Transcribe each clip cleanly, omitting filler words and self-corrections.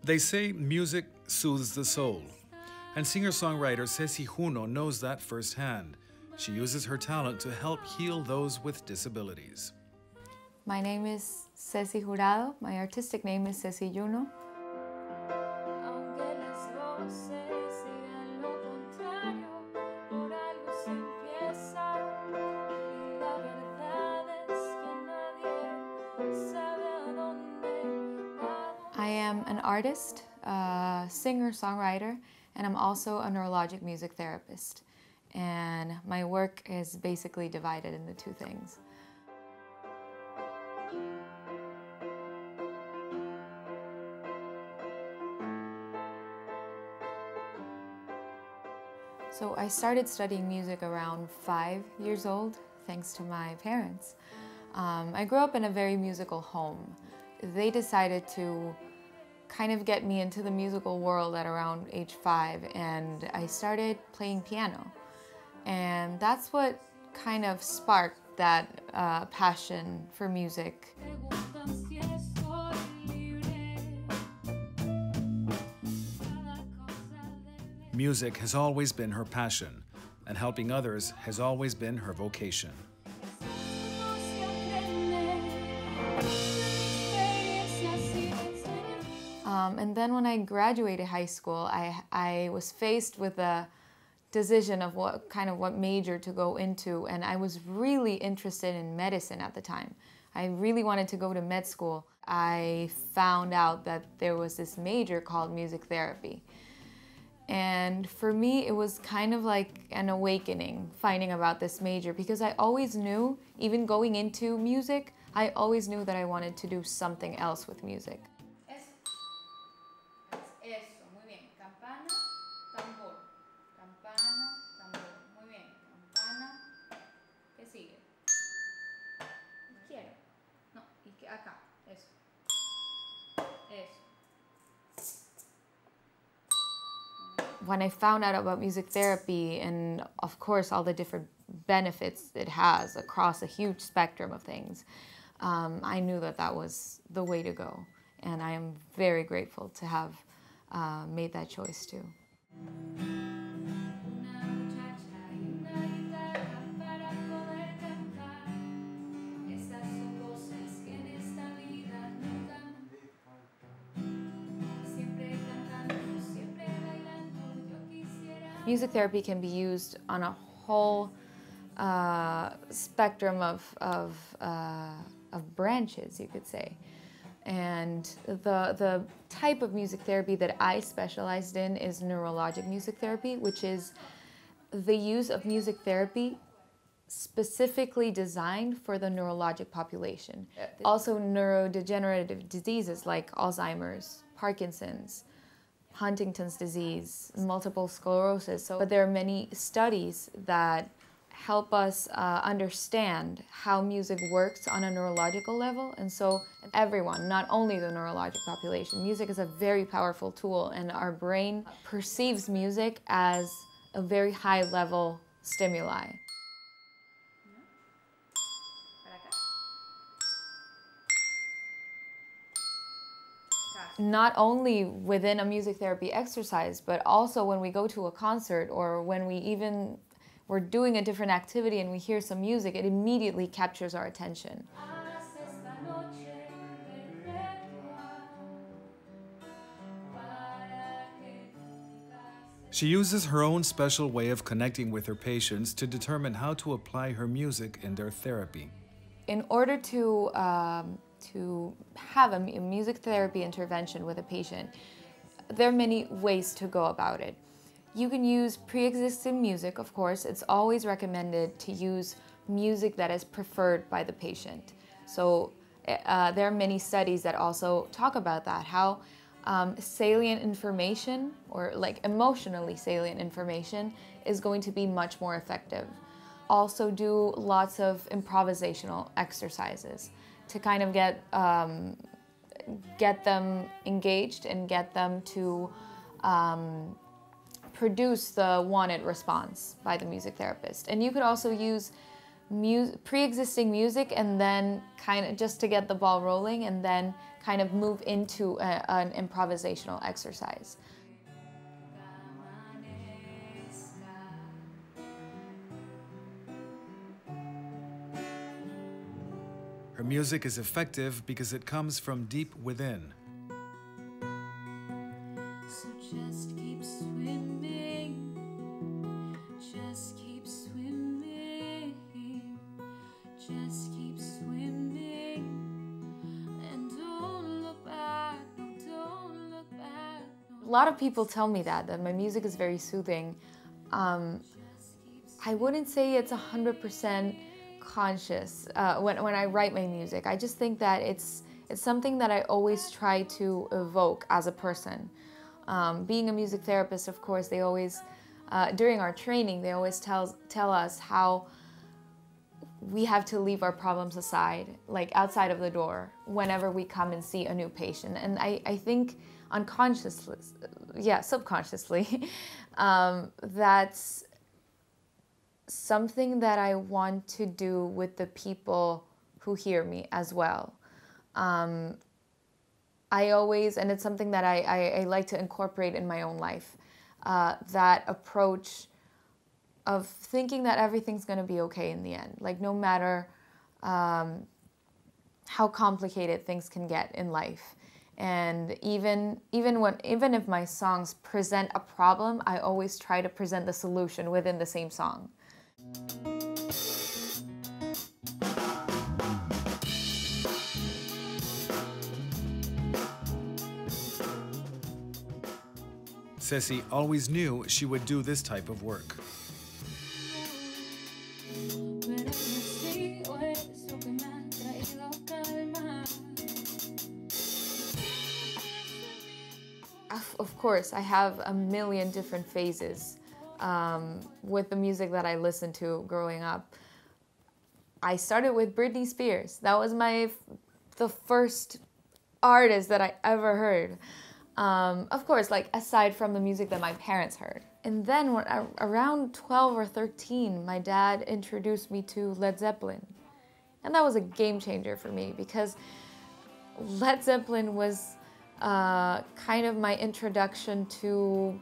They say music soothes the soul, and singer-songwriter Ceci Juno knows that firsthand. She uses her talent to help heal those with disabilities. My name is Ceci Jurado. My artistic name is Ceci Juno. I am an artist, a singer-songwriter, and I'm also a neurologic music therapist. And my work is basically divided into two things. So I started studying music around 5 years old, thanks to my parents. I grew up in a very musical home. They decided to kind of get me into the musical world at around age 5, and I started playing piano. And that's what kind of sparked that passion for music. Music has always been her passion, and helping others has always been her vocation. And then when I graduated high school, I was faced with a decision of what major to go into, and I was really interested in medicine at the time. I really wanted to go to med school. I found out that there was this major called music therapy. And for me, it was kind of like an awakening finding about this major, because I always knew, even going into music, I always knew that I wanted to do something else with music. When I found out about music therapy and, of course, all the different benefits it has across a huge spectrum of things, I knew that that was the way to go. And I am very grateful to have made that choice too. Music therapy can be used on a whole spectrum of branches, you could say. And the type of music therapy that I specialized in is neurologic music therapy, which is the use of music therapy specifically designed for the neurologic population. Also neurodegenerative diseases like Alzheimer's, Parkinson's, Huntington's disease, multiple sclerosis. But there are many studies that help us understand how music works on a neurological level. And so everyone, not only the neurologic population, music is a very powerful tool, and our brain perceives music as a very high level stimuli. Not only within a music therapy exercise, but also when we go to a concert, or when we're doing a different activity and we hear some music, it immediately captures our attention. She uses her own special way of connecting with her patients to determine how to apply her music in their therapy. In order to have a music therapy intervention with a patient, there are many ways to go about it. You can use pre-existing music, of course. It's always recommended to use music that is preferred by the patient. So there are many studies that also talk about that, how salient information, or like emotionally salient information, is going to be much more effective. Also do lots of improvisational exercises to kind of get them engaged and get them to produce the wanted response by the music therapist. And you could also use pre-existing music and then kind of just to get the ball rolling and then kind of move into an improvisational exercise. Her music is effective because it comes from deep within. So just keep swimming, just keep swimming, just keep swimming, and don't look back, no, don't look back. A lot of people tell me that my music is very soothing. I wouldn't say it's 100% conscious when I write my music. I just think that it's something that I always try to evoke as a person. Being a music therapist, of course, they always, during our training, they always tell us how we have to leave our problems aside, like outside of the door, whenever we come and see a new patient. And I think unconsciously, yeah, subconsciously, that's something that I want to do with the people who hear me as well. I always, and it's something that I like to incorporate in my own life, that approach of thinking that everything's going to be okay in the end. Like no matter how complicated things can get in life. And even if my songs present a problem, I always try to present the solution within the same song. Ceci always knew she would do this type of work. Of course, I have a million different phases with the music that I listened to growing up. I started with Britney Spears. That was the first artist that I ever heard. Of course, like aside from the music that my parents heard. And then when around 12 or 13, my dad introduced me to Led Zeppelin. And that was a game changer for me because Led Zeppelin was kind of my introduction to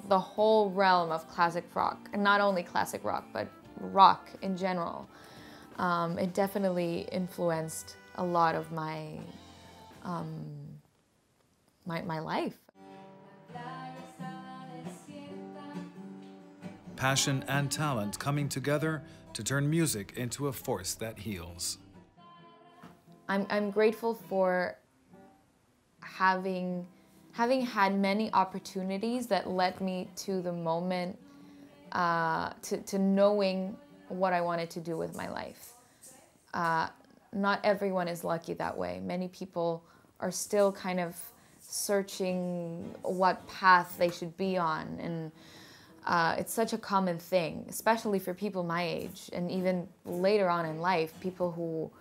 the whole realm of classic rock. And not only classic rock, but rock in general. It definitely influenced a lot of my my life. Passion and talent coming together to turn music into a force that heals. I'm grateful for having had many opportunities that led me to the moment, to knowing what I wanted to do with my life. Not everyone is lucky that way. Many people are still kind of searching what path they should be on, and it's such a common thing, especially for people my age and even later on in life, people who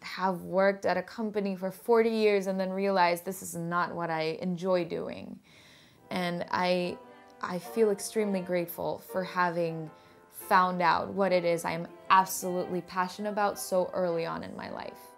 have worked at a company for 40 years and then realize this is not what I enjoy doing. And I feel extremely grateful for having found out what it is I'm absolutely passionate about so early on in my life.